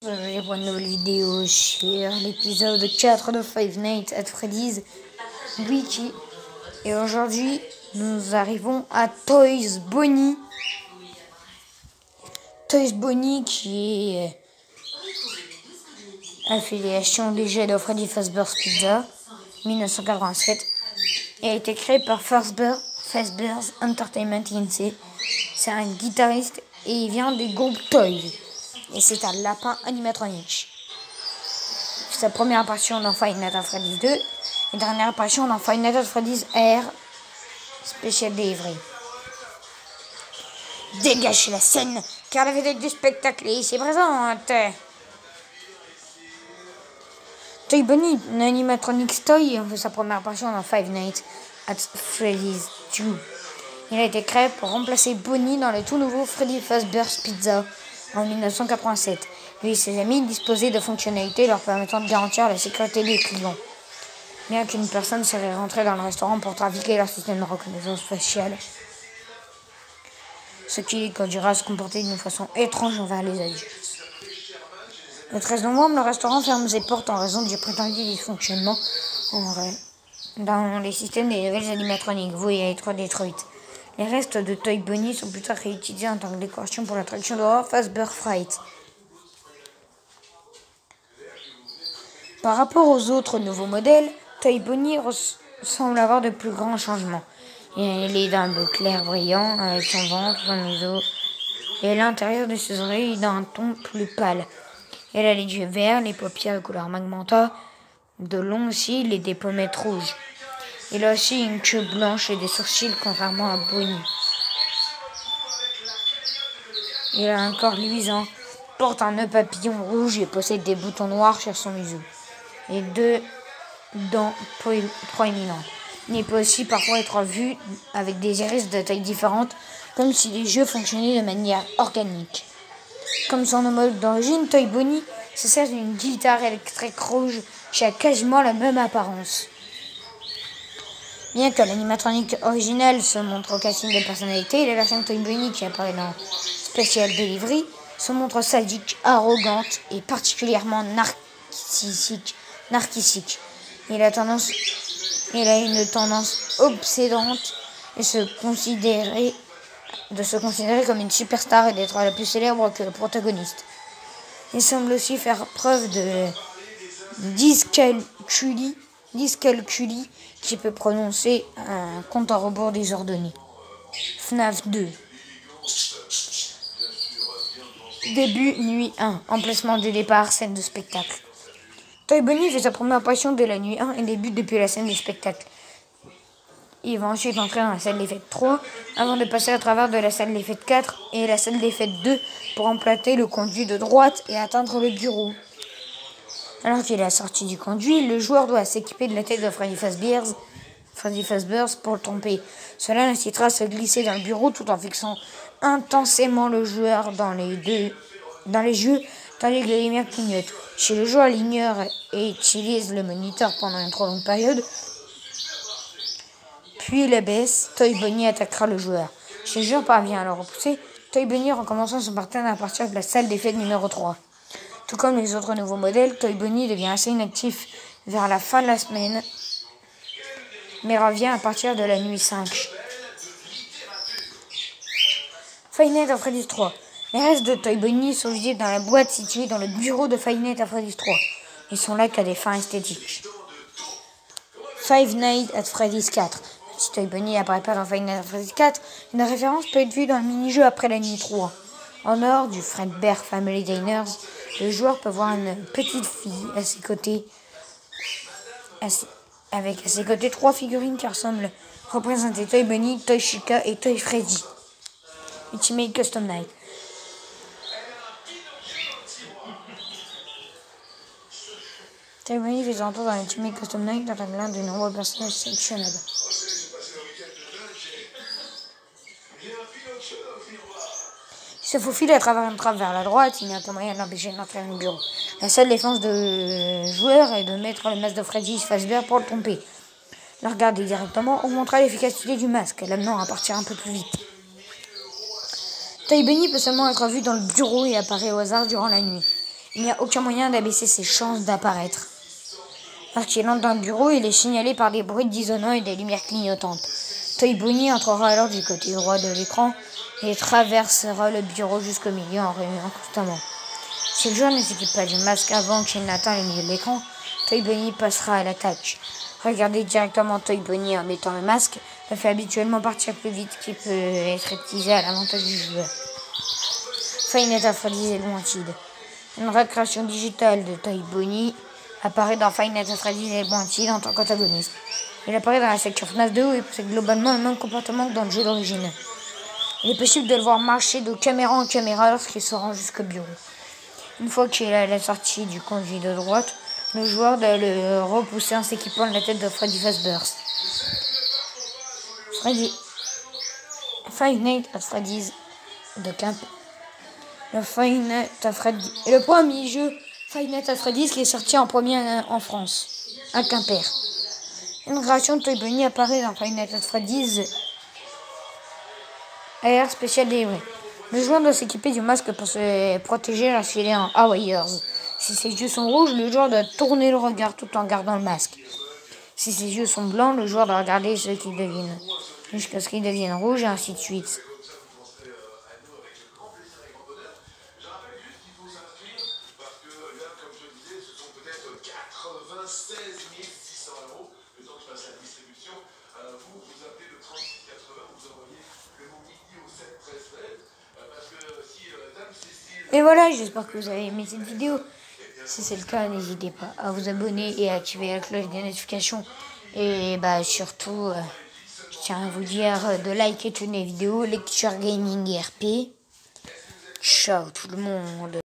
Bienvenue pour une nouvelle vidéo sur l'épisode 4 de Five Nights at Freddy's Wiki. Et aujourd'hui, nous arrivons à Toys Bonnie. Toys Bonnie qui est affiliation des jeux de Freddy Fazbear's Pizza 1987 et a été créé par Fazbear's Entertainment Inc. C'est un guitariste et il vient du groupe Toys. Et c'est un lapin animatronique. Sa première apparition dans Five Nights at Freddy's 2 et dernière apparition dans Five Nights at Freddy's Air Special Delivery. Dégagez la scène, car la vedette du spectacle est ici présente. Toy Bonnie, une animatronics toy, fait sa première apparition dans Five Nights at Freddy's 2. Il a été créé pour remplacer Bonnie dans le tout nouveau Freddy Fazbear's Pizza en 1987. Lui et ses amis disposaient de fonctionnalités leur permettant de garantir la sécurité des clients. Bien qu'une personne serait rentrée dans le restaurant pour trafiquer leur système de reconnaissance faciale, ce qui les conduira à se comporter d'une façon étrange envers les adultes. Le 13 novembre, le restaurant ferme ses portes en raison du prétendu dysfonctionnement dans les systèmes des nouvelles animatroniques vouées à être détruites. Les restes de Toy Bonnie sont plus tard réutilisés en tant que décoration pour l'attraction d'horreur Fazbear Fright. Par rapport aux autres nouveaux modèles, Toy Bonnie semble avoir de plus grands changements. Elle est d'un bleu clair brillant avec son ventre, son museau et l'intérieur de ses oreilles d'un ton plus pâle. Elle a les yeux verts, les paupières de couleur magenta, de longs cils et des pommettes rouges. Il a aussi une queue blanche et des sourcils contrairement à Bonnie. Il a un corps luisant, porte un nœud papillon rouge et possède des boutons noirs sur son museau et deux dents proéminentes. Il peut aussi parfois être vu avec des iris de tailles différentes, comme si les yeux fonctionnaient de manière organique. Comme son homologue d'origine, Toy Bonnie se sert d'une guitare électrique rouge qui a quasiment la même apparence. Bien que l'animatronique originale se montre au casting de personnalité, la version de Toy Bonnie qui apparaît dans Special Delivery se montre sadique, arrogante et particulièrement narcissique. Il a une tendance obsédante de se considérer comme une superstar et d'être la plus célèbre que le protagoniste. Il semble aussi faire preuve de dyscalculie qui peut prononcer un compte à rebours désordonné. FNAF 2. Début, nuit 1. Emplacement de départ, scène de spectacle. Toy Bonnie fait sa première apparition dès la nuit 1 et débute depuis la scène de spectacle. Il va ensuite entrer dans la salle des fêtes 3 avant de passer à travers de la salle des fêtes 4 et la salle des fêtes 2 pour emprunter le conduit de droite et atteindre le bureau. Alors qu'il est sorti du conduit, le joueur doit s'équiper de la tête de Freddy Fazbear's pour le tromper. Cela l'incitera à se glisser dans le bureau tout en fixant intensément le joueur dans les yeux tandis que les lumières clignotent. Si le joueur l'ignore et utilise le moniteur pendant une trop longue période, puis la baisse, Toy Bonnie attaquera le joueur. Si le joueur parvient à le repousser, Toy Bonnie recommencera son parterre à partir de la salle des fêtes numéro 3. Tout comme les autres nouveaux modèles, Toy Bonnie devient assez inactif vers la fin de la semaine, mais revient à partir de la nuit 5. Five Nights at Freddy's 3. Les restes de Toy Bonnie sont visibles dans la boîte située dans le bureau de Five Nights at Freddy's 3. Ils sont là qu'à des fins esthétiques. Five Nights at Freddy's 4. Si Toy Bonnie apparaît pas dans Five Nights at Freddy's 4, une référence peut être vue dans le mini-jeu après la nuit 3. En dehors du Fredbear Family Diners, le joueur peut voir une petite fille à ses côtés, avec à ses côtés 3 figurines qui ressemblent représenter Toy Bonnie, Toy Chica et Toy Freddy. Ultimate Custom Night. Toy Bonnie fait son tour dans l'Ultimate Custom Night dans l'un de nombreux personnages sélectionnables. Il se faufile à travers une trappe vers la droite, il n'y a aucun moyen de l'empêcher d'entrer dans le bureau. La seule défense de joueur est de mettre le masque de Freddy Fazbear pour le tromper. Le regarder directement augmentera l'efficacité du masque, l'amenant à partir un peu plus vite. Toy Bonnie peut seulement être vu dans le bureau et apparaît au hasard durant la nuit. Il n'y a aucun moyen d'abaisser ses chances d'apparaître. Lorsqu'il entre dans le bureau, il est signalé par des bruits dissonants et des lumières clignotantes. Toy Bonnie entrera alors du côté droit de l'écran et traversera le bureau jusqu'au milieu en remuant constamment. Si le joueur ne s'équipe pas du masque avant qu'il n'atteigne le milieu de l'écran, Toy Bonnie passera à l'attaque. Regarder directement Toy Bonnie en mettant le masque le fait habituellement partir plus vite, qui peut être utilisé à l'avantage du joueur. Five Nights at Freddy's et Wanted. Une recréation digitale de Toy Bonnie apparaît dans Five Nights at Freddy's et Wanted en tant qu'antagoniste. Il apparaît dans la section FNAF 2 où il possède globalement le même comportement que dans le jeu d'origine. Il est possible de le voir marcher de caméra en caméra lorsqu'il se rend jusqu'au bureau. Une fois qu'il est à la sortie du conduit de droite, le joueur doit le repousser en s'équipant de la tête de Freddy Fazbear. Five Nights at Freddy's de Camp. Le premier jeu Five Nights at Freddy's qui est sorti en premier en France, à Quimper. Une création de Toy Bonnie apparaît dans Five Nights at Freddy's AR Special Delivery. Le joueur doit s'équiper du masque pour se protéger lorsqu'il est en Hawaïers. Si ses yeux sont rouges, le joueur doit tourner le regard tout en gardant le masque. Si ses yeux sont blancs, le joueur doit regarder ce qu'ils deviennent, jusqu'à ce qu'ils deviennent rouges et ainsi de suite. Et voilà, j'espère que vous avez aimé cette vidéo. Si c'est le cas, n'hésitez pas à vous abonner et à activer la cloche des notifications. Et surtout, je tiens à vous dire de liker toutes les vidéos, lecture gaming et RP. Ciao tout le monde.